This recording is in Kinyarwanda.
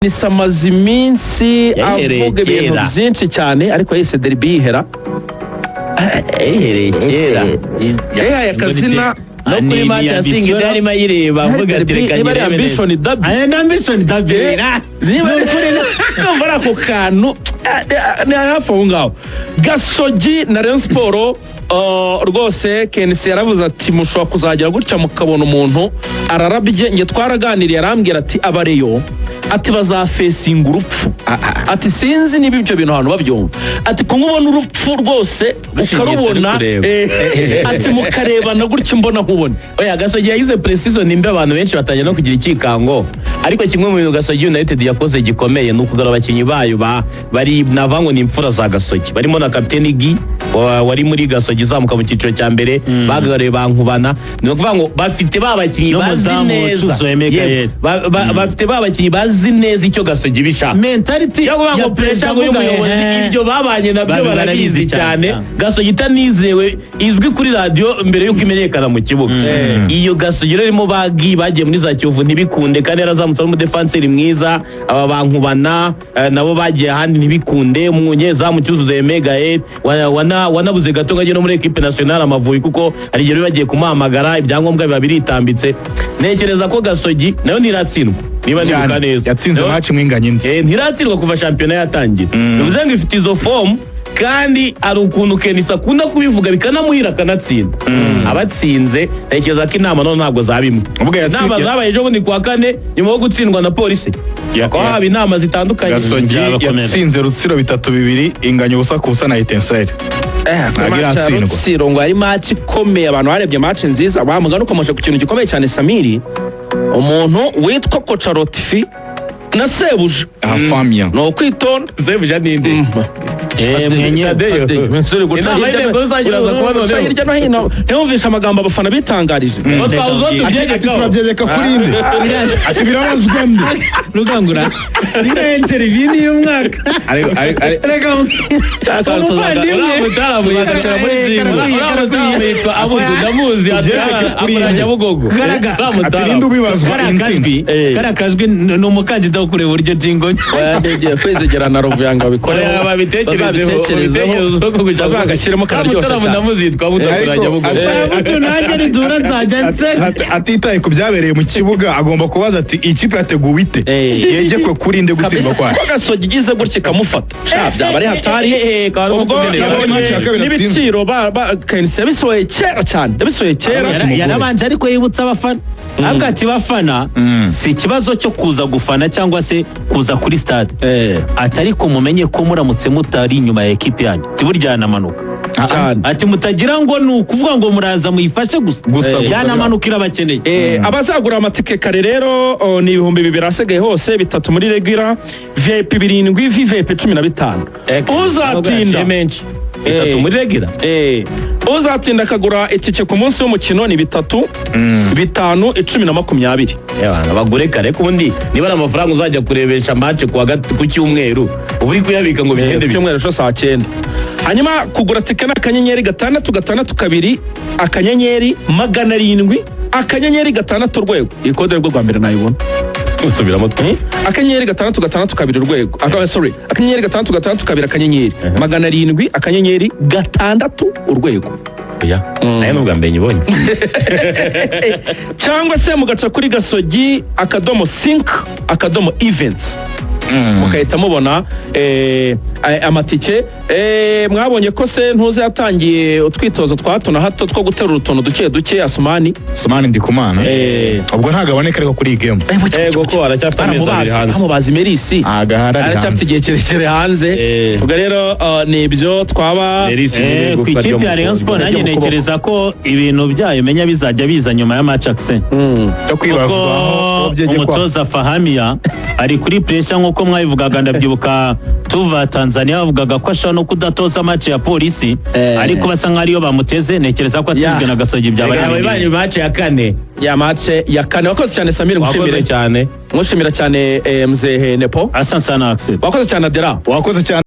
Nisamaze iminsi avuga ibintu byinshi cyane ariko yese derby yihera kera yahaye akazina no kuri match ya Singida yarimo ayireba avuga ati reka nyire ambition derby ambition derby niba kuri numva ako kantu ni hafi aho ngaho Gasogi na Rayon Sport rwose Kenisi yaravuze ati mushobora kuzagera gutya mukabona umuntu ararabye nge twaraganiriye arambwira ati abareyo ati bazafesinga urupfu ati sinzi niba ibyo bintu abantu babyumva ati kumubona urupfu rwose ukarubona ati mukarebana gutya mbona nkubona oya Gasogi yagize precision nimbe abantu benshi batangiye no kugira ikikango ariko kimwe mu bintu Gasogi United yakoze gikomeye no kugarura abakinyi bayo bari navango ni imfura za Gasogi barimo na kapiteni Gi wari muri Gasogi zamuka mu cyiciro cya mbere bagarure bankubana no kuvuga ngo bafite babakinyi bazi neza bafite babakinyi bazi neza icyo Gasogi bisha mentality yo kuvuga ngo pressure y'umuyobozi ibyo babanye nabyo barabizi cyane Gasogi itanizewe izwi kuri radio mbere yuko imenyekana mu kibuga iyo Gasogi rero bagi bagiye muri za Kiyovu ntibikunde kandi yarazamutse mu defenseur mwiza aba bankubana nabo bagiye handi ntibikunde umunyezamu cyuzuye Megael wanabuze gato ngaje no muri equipe nationale Amavubi kuko ari gihe bagiye kumuhamagara ibyangombwa biba biritambitse nekereza ko Gasogi nayo niratsindwa niba nibuka neza yatsinze match mwinganye ndi ntiratsindwa kuva championnat yatangira bivuze ngo ifite izo form kandi ari ukuntu Kenisa akunda kubivuga bikanamuhira kanatsinda abatsinze nekereza ko inama none ntabwo zabimwe inama zabaye ejo bundi kwa kane nyuma yo gutsindwa na polisi haba inama zitandukanye Gasogi yatsinze Rutsiro 3-2 inganya ubusa ku busa na Etincelle Rutsiro ngo ari match ikomeye abantu barebye match nziza bamuga no komasha ku kintu gikomeye cyane Samiri umuntu witwa Kocha Lotfi na Sebuje Famia no kwitonda Sebuje ninde mwenye nsuri inama y'inteko rusange kuba none hirya no hino ntiyumvisha amagambo abafana bitangarije turabyegeka kuri inde ati birabazwa nde rugangura ino interview y'umwaka reka ndamuzi aturanya bugogo ati ubibazwa karakajwi ni umukandida wo kureba uburyo jingo kwizegera na Rovuyanga bikore babitekerezeho bazagashyiramo kararyoshye ndamuzitwa budakuranya bugogo nanjye nidura nzajya nse atitaye ku byabereye mu kibuga agomba kubaza ati ikipe yateguwe ite yegekwe kuri nde gutsindwa kwayo Gasogi igize gutya ikamufata byaba ari hatari ubwo n'ibiciro Kenisi yabisohoye kera cyane yabisohoye kera yarabanje ariko yibutsa abafana avuga ati bafana si ikibazo cyo kuza gufana cyangwa se kuza kuri stade atari ko mumenye ko muramutse mutari inyuma ya equipe yanyu tiburya yanamanuka ati mutagira ngo ni ukuvuga ngo muraza muyifashe gusa yanamanukira abakeneye abazagura amatike kare rero ni 2,000 asigaye hose 3 muri regular VIP 7 VIP 15 uzatinda menshi 3 muri regular uzatinda akagura itike ku munsi w'umukino ni 3 5 10 na 20 bagure kare kundi niba ari amafaranga uzajya kurebesha match ku cyumweru uburi kuyabika ngo bigende cyumweru cyo saa 9 hanyuma kugura tike na akanyenyeri 662 akanyenyeri 700 akanyenyeri 6 urwego ikode rwo rwa mbere nayibona usubiramo akanyenyeri 662 urwego sorry akanyenyeri 662 akanyenyeri 700 akanyenyeri 6 urwego nayo nubwa mbere nyibonye cyangwa se mugaca kuri Gasogi /sync /events mukahita mubona amatike mwabonye ko se ntuze yatangiye utwitozo twa hato na hato two guterura utuntu duke Asumani Ndikumana ubwo ntagaboneka ariko kuri game yego ko aracyafite amezi abiri hanze amubazi Merisi aracyafite igihe kirekire hanze ubwo rero ni ibyo twaba ku ikipe ya Rayon Sport nanjye nekereza ko ibintu byayo menya bizajya biza nyuma ya match accent cyo kwibazwa umutoza Fahamia ari kuri pressure nkuko mwabivugaga ndabyibuka tuva Tanzania bavugaga ko ashaka no kudatoza match ya polisi ariko basa nk'ariyo bamuteze nekereza ko atsinzwe na Gasogi byabaye match ya kane wakoze cyane Samir mushimire cyane mzehe Nepo asante sana Axel wakoze cyane Adela wakoze cyane